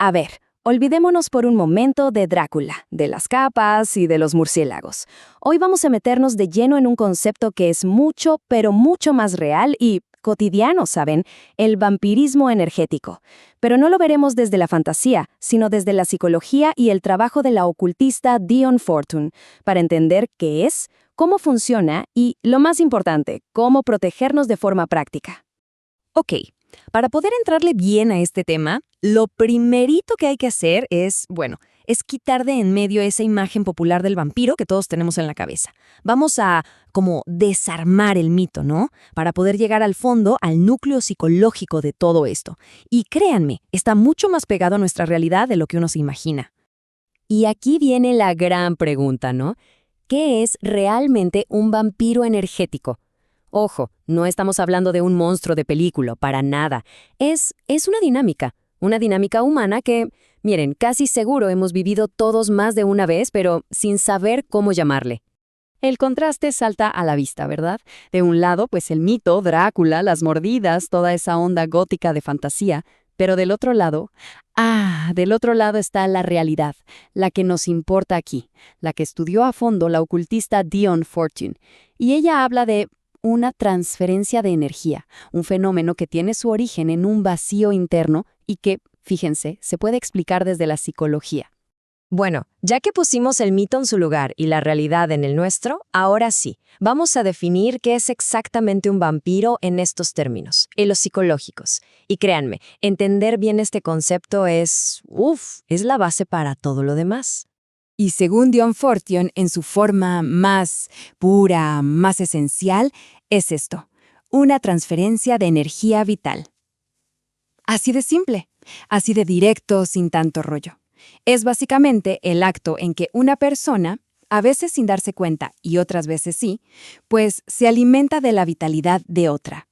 A ver, olvidémonos por un momento de Drácula, de las capas y de los murciélagos. Hoy vamos a meternos de lleno en un concepto que es mucho, pero mucho más real y cotidiano, ¿saben? El vampirismo energético. Pero no lo veremos desde la fantasía, sino desde la psicología y el trabajo de la ocultista Dion Fortune, para entender qué es, cómo funciona y, lo más importante, cómo protegernos de forma práctica. Ok, para poder entrarle bien a este tema, lo primerito que hay que hacer es quitar de en medio esa imagen popular del vampiro que todos tenemos en la cabeza. Vamos a como desarmar el mito, ¿no? Para poder llegar al fondo, al núcleo psicológico de todo esto. Y créanme, está mucho más pegado a nuestra realidad de lo que uno se imagina. Y aquí viene la gran pregunta, ¿no? ¿Qué es realmente un vampiro energético? Ojo, no estamos hablando de un monstruo de película, para nada. Es una dinámica humana que, miren, casi seguro hemos vivido todos más de una vez, pero sin saber cómo llamarle. El contraste salta a la vista, ¿verdad? De un lado, pues el mito, Drácula, las mordidas, toda esa onda gótica de fantasía, pero del otro lado está la realidad, la que nos importa aquí, la que estudió a fondo la ocultista Dion Fortune, y ella habla de una transferencia de energía, un fenómeno que tiene su origen en un vacío interno y que, fíjense, se puede explicar desde la psicología. Bueno, ya que pusimos el mito en su lugar y la realidad en el nuestro, ahora sí, vamos a definir qué es exactamente un vampiro en estos términos, en los psicológicos. Y créanme, entender bien este concepto es la base para todo lo demás. Y según Dion Fortune, en su forma más pura, más esencial, es esto, una transferencia de energía vital. Así de simple, así de directo, sin tanto rollo. Es básicamente el acto en que una persona, a veces sin darse cuenta y otras veces sí, pues se alimenta de la vitalidad de otra.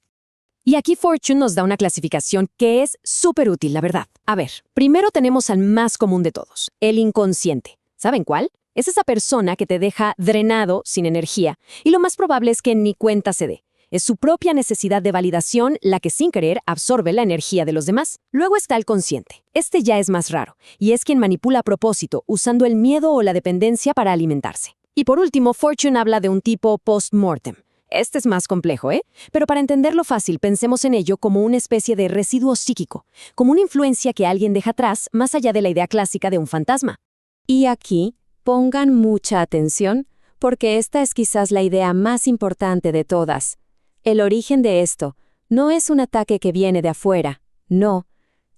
Y aquí Fortune nos da una clasificación que es súper útil, la verdad. A ver, primero tenemos al más común de todos, el inconsciente. ¿Saben cuál? Es esa persona que te deja drenado, sin energía, y lo más probable es que ni cuenta se dé. Es su propia necesidad de validación la que sin querer absorbe la energía de los demás. Luego está el consciente. Este ya es más raro, y es quien manipula a propósito, usando el miedo o la dependencia para alimentarse. Y por último, Fortune habla de un tipo post-mortem. Este es más complejo, ¿eh? Pero para entenderlo fácil, pensemos en ello como una especie de residuo psíquico, como una influencia que alguien deja atrás, más allá de la idea clásica de un fantasma. Y aquí, pongan mucha atención, porque esta es quizás la idea más importante de todas. El origen de esto no es un ataque que viene de afuera, no.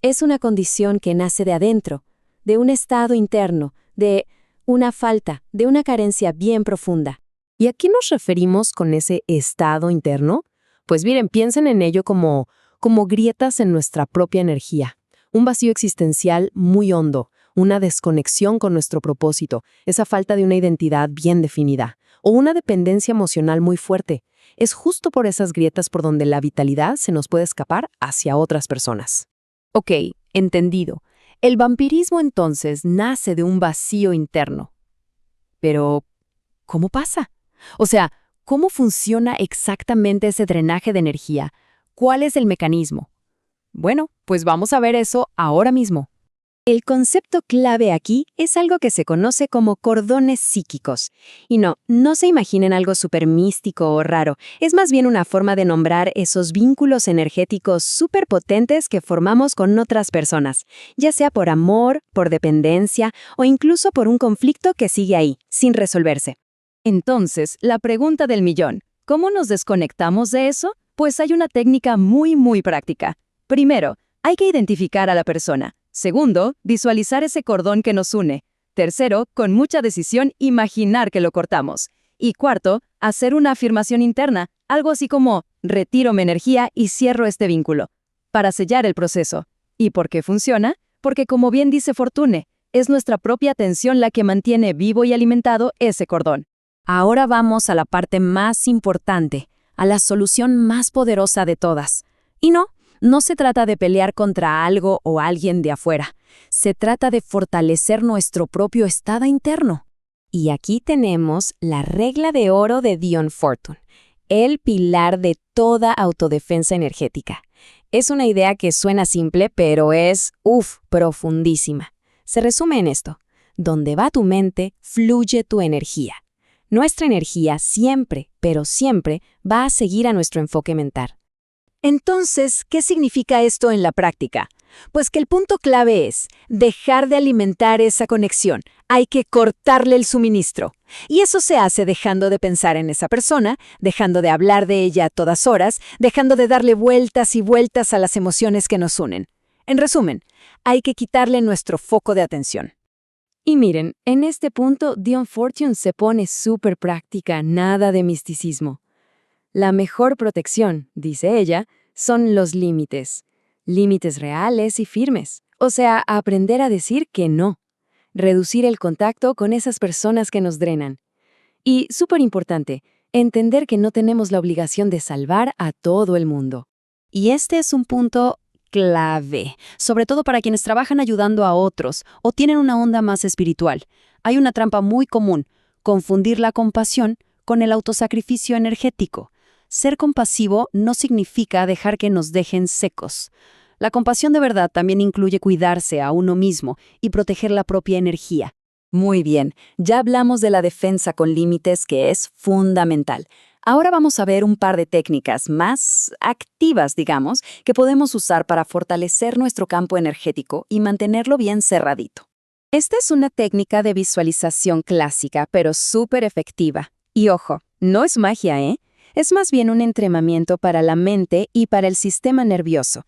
Es una condición que nace de adentro, de un estado interno, de una falta, de una carencia bien profunda. ¿Y a qué nos referimos con ese estado interno? Pues miren, piensen en ello como grietas en nuestra propia energía, un vacío existencial muy hondo, una desconexión con nuestro propósito, esa falta de una identidad bien definida, o una dependencia emocional muy fuerte. Es justo por esas grietas por donde la vitalidad se nos puede escapar hacia otras personas. Ok, entendido. El vampirismo entonces nace de un vacío interno. Pero, ¿cómo pasa? O sea, ¿cómo funciona exactamente ese drenaje de energía? ¿Cuál es el mecanismo? Bueno, pues vamos a ver eso ahora mismo. El concepto clave aquí es algo que se conoce como cordones psíquicos. Y no se imaginen algo súper místico o raro, es más bien una forma de nombrar esos vínculos energéticos súper potentes que formamos con otras personas, ya sea por amor, por dependencia o incluso por un conflicto que sigue ahí, sin resolverse. Entonces, la pregunta del millón, ¿cómo nos desconectamos de eso? Pues hay una técnica muy práctica. Primero, hay que identificar a la persona. Segundo, visualizar ese cordón que nos une. Tercero, con mucha decisión, imaginar que lo cortamos. Y cuarto, hacer una afirmación interna, algo así como, retiro mi energía y cierro este vínculo, para sellar el proceso. ¿Y por qué funciona? Porque como bien dice Fortune, es nuestra propia atención la que mantiene vivo y alimentado ese cordón. Ahora vamos a la parte más importante, a la solución más poderosa de todas. Y no se trata de pelear contra algo o alguien de afuera. Se trata de fortalecer nuestro propio estado interno. Y aquí tenemos la regla de oro de Dion Fortune, el pilar de toda autodefensa energética. Es una idea que suena simple, pero es, profundísima. Se resume en esto: donde va tu mente, fluye tu energía. Nuestra energía siempre, pero siempre, va a seguir a nuestro enfoque mental. Entonces, ¿qué significa esto en la práctica? Pues que el punto clave es dejar de alimentar esa conexión. Hay que cortarle el suministro. Y eso se hace dejando de pensar en esa persona, dejando de hablar de ella a todas horas, dejando de darle vueltas y vueltas a las emociones que nos unen. En resumen, hay que quitarle nuestro foco de atención. Y miren, en este punto Dion Fortune se pone súper práctica, nada de misticismo. La mejor protección, dice ella, son los límites. Límites reales y firmes. O sea, aprender a decir que no. Reducir el contacto con esas personas que nos drenan. Y, súper importante, entender que no tenemos la obligación de salvar a todo el mundo. Y este es un punto clave, sobre todo para quienes trabajan ayudando a otros o tienen una onda más espiritual. Hay una trampa muy común: confundir la compasión con el autosacrificio energético. Ser compasivo no significa dejar que nos dejen secos. La compasión de verdad también incluye cuidarse a uno mismo y proteger la propia energía. Muy bien, ya hablamos de la defensa con límites, que es fundamental. Ahora vamos a ver un par de técnicas más activas, digamos, que podemos usar para fortalecer nuestro campo energético y mantenerlo bien cerradito. Esta es una técnica de visualización clásica, pero súper efectiva. Y ojo, no es magia, ¿eh? Es más bien un entrenamiento para la mente y para el sistema nervioso.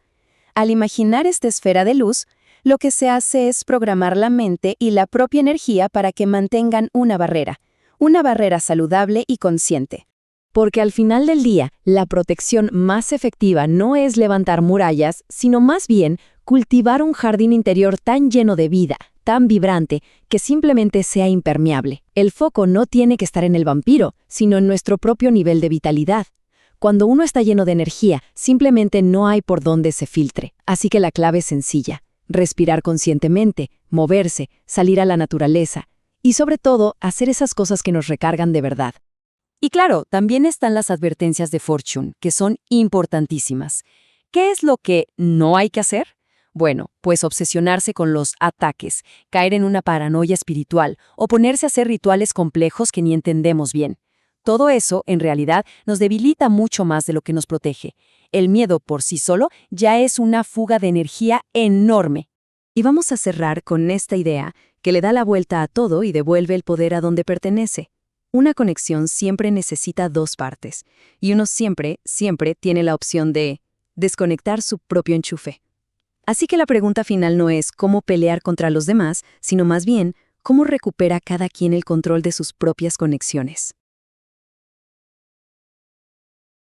Al imaginar esta esfera de luz, lo que se hace es programar la mente y la propia energía para que mantengan una barrera saludable y consciente. Porque al final del día, la protección más efectiva no es levantar murallas, sino más bien cultivar un jardín interior tan lleno de vida, tan vibrante, que simplemente sea impermeable. El foco no tiene que estar en el vampiro, sino en nuestro propio nivel de vitalidad. Cuando uno está lleno de energía, simplemente no hay por dónde se filtre. Así que la clave es sencilla: respirar conscientemente, moverse, salir a la naturaleza y, sobre todo, hacer esas cosas que nos recargan de verdad. Y claro, también están las advertencias de Fortune, que son importantísimas. ¿Qué es lo que no hay que hacer? Bueno, pues obsesionarse con los ataques, caer en una paranoia espiritual o ponerse a hacer rituales complejos que ni entendemos bien. Todo eso, en realidad, nos debilita mucho más de lo que nos protege. El miedo por sí solo ya es una fuga de energía enorme. Y vamos a cerrar con esta idea que le da la vuelta a todo y devuelve el poder a donde pertenece. Una conexión siempre necesita dos partes, y uno siempre tiene la opción de desconectar su propio enchufe. Así que la pregunta final no es cómo pelear contra los demás, sino más bien cómo recupera cada quien el control de sus propias conexiones.